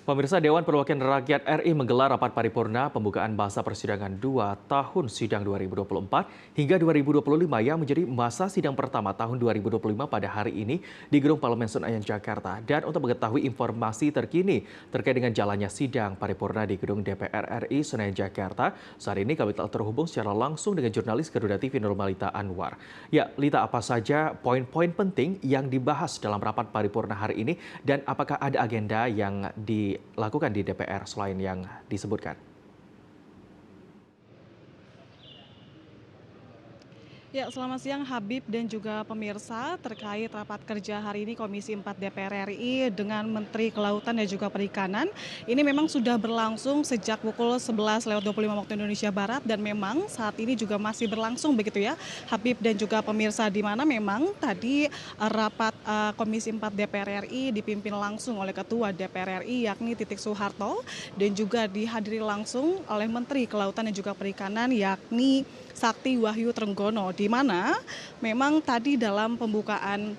Pemirsa Dewan Perwakilan Rakyat RI menggelar rapat paripurna pembukaan masa persidangan 2 tahun sidang 2024 hingga 2025 yang menjadi masa sidang pertama tahun 2025 pada hari ini di Gedung Parlemen Senayan, Jakarta. Dan untuk mengetahui informasi terkini terkait dengan jalannya sidang paripurna di Gedung DPR RI Senayan, Jakarta, saat ini kami telah terhubung secara langsung dengan jurnalis Garuda TV Nurmalita Anwar. Ya, Lita, apa saja poin-poin penting yang dibahas dalam rapat paripurna hari ini dan apakah ada agenda yang dilakukan di DPR selain yang disebutkan? Ya, selamat siang Habib dan juga pemirsa terkait rapat kerja hari ini Komisi 4 DPR RI dengan Menteri Kelautan dan juga Perikanan. Ini memang sudah berlangsung sejak pukul 11.25 waktu Indonesia Barat dan memang saat ini juga masih berlangsung begitu ya Habib dan juga pemirsa, di mana memang tadi rapat Komisi 4 DPR RI dipimpin langsung oleh Ketua DPR RI yakni Titik Soeharto dan juga dihadiri langsung oleh Menteri Kelautan dan juga Perikanan yakni Sakti Wahyu Trenggono, di mana memang tadi dalam pembukaan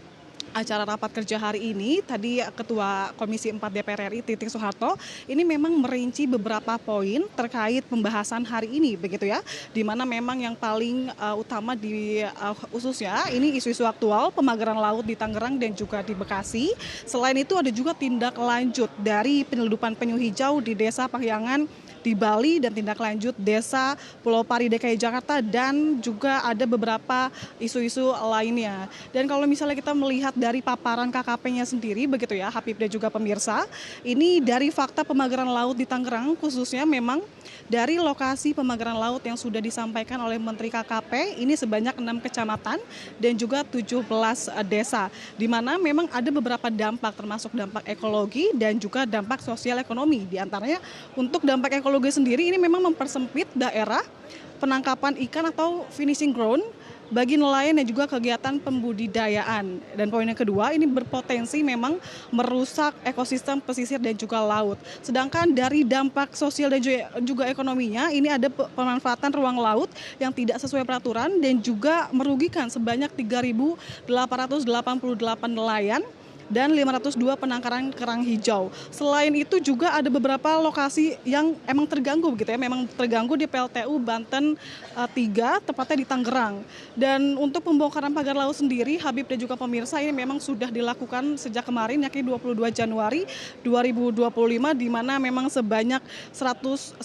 acara rapat kerja hari ini, tadi Ketua Komisi 4 DPR RI Titik Soeharto ini memang merinci beberapa poin terkait pembahasan hari ini begitu ya, di mana memang yang paling utama di khususnya ini isu-isu aktual pemagaran laut di Tangerang dan juga di Bekasi. Selain itu ada juga tindak lanjut dari penyeludupan penyu hijau di Desa Pahyangan di Bali dan tindak lanjut Desa Pulau Pari DKI Jakarta dan juga ada beberapa isu-isu lainnya. Dan kalau misalnya kita melihat dari paparan KKP-nya sendiri begitu ya Habib dan juga pemirsa, ini dari fakta pemagaran laut di Tangerang khususnya memang dari lokasi pemagaran laut yang sudah disampaikan oleh Menteri KKP ini sebanyak 6 kecamatan dan juga 17 desa, di mana memang ada beberapa dampak termasuk dampak ekologi dan juga dampak sosial ekonomi. Di antaranya untuk dampak ekologi sendiri ini memang mempersempit daerah penangkapan ikan atau finishing ground bagi nelayan dan juga kegiatan pembudidayaan. Dan poin yang kedua ini berpotensi memang merusak ekosistem pesisir dan juga laut. Sedangkan dari dampak sosial dan juga ekonominya ini ada pemanfaatan ruang laut yang tidak sesuai peraturan dan juga merugikan sebanyak 3.888 nelayan dan 502 penangkaran kerang hijau. Selain itu juga ada beberapa lokasi yang emang terganggu begitu ya, memang terganggu di PLTU Banten 3, tepatnya di Tangerang. Dan untuk pembongkaran pagar laut sendiri, Habib dan juga pemirsa ini memang sudah dilakukan sejak kemarin yakni 22 Januari 2025 di mana memang sebanyak 1.210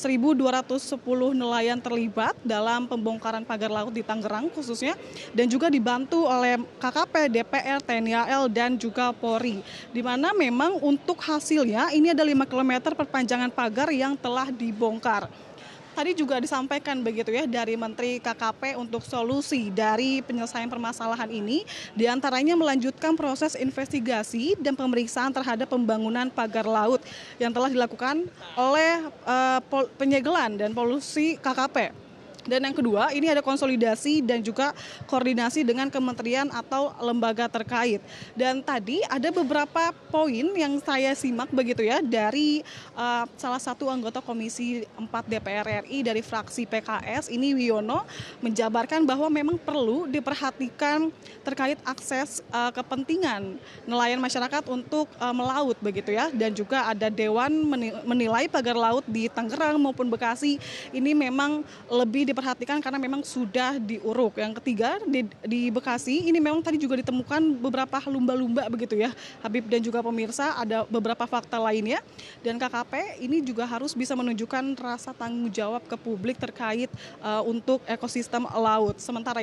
nelayan terlibat dalam pembongkaran pagar laut di Tangerang khususnya dan juga dibantu oleh KKP, DPR, TNI AL dan juga Polri, di mana memang untuk hasilnya ini ada 5 km perpanjangan pagar yang telah dibongkar. Tadi juga disampaikan begitu ya dari Menteri KKP untuk solusi dari penyelesaian permasalahan ini, diantaranya melanjutkan proses investigasi dan pemeriksaan terhadap pembangunan pagar laut yang telah dilakukan oleh penyegelan dan polusi KKP. Dan yang kedua, ini ada konsolidasi dan juga koordinasi dengan kementerian atau lembaga terkait. Dan tadi ada beberapa poin yang saya simak begitu ya dari salah satu anggota Komisi 4 DPR RI dari fraksi PKS, ini Wiono, menjabarkan bahwa memang perlu diperhatikan terkait akses kepentingan nelayan masyarakat untuk melaut begitu ya. Dan juga ada Dewan menilai pagar laut di Tangerang maupun Bekasi ini memang lebih diperhatikan karena memang sudah diuruk. Yang ketiga di Bekasi ini memang tadi juga ditemukan beberapa lumba-lumba begitu ya Habib dan juga pemirsa, ada beberapa fakta lainnya dan KKP ini juga harus bisa menunjukkan rasa tanggung jawab ke publik terkait untuk ekosistem laut. Sementara itu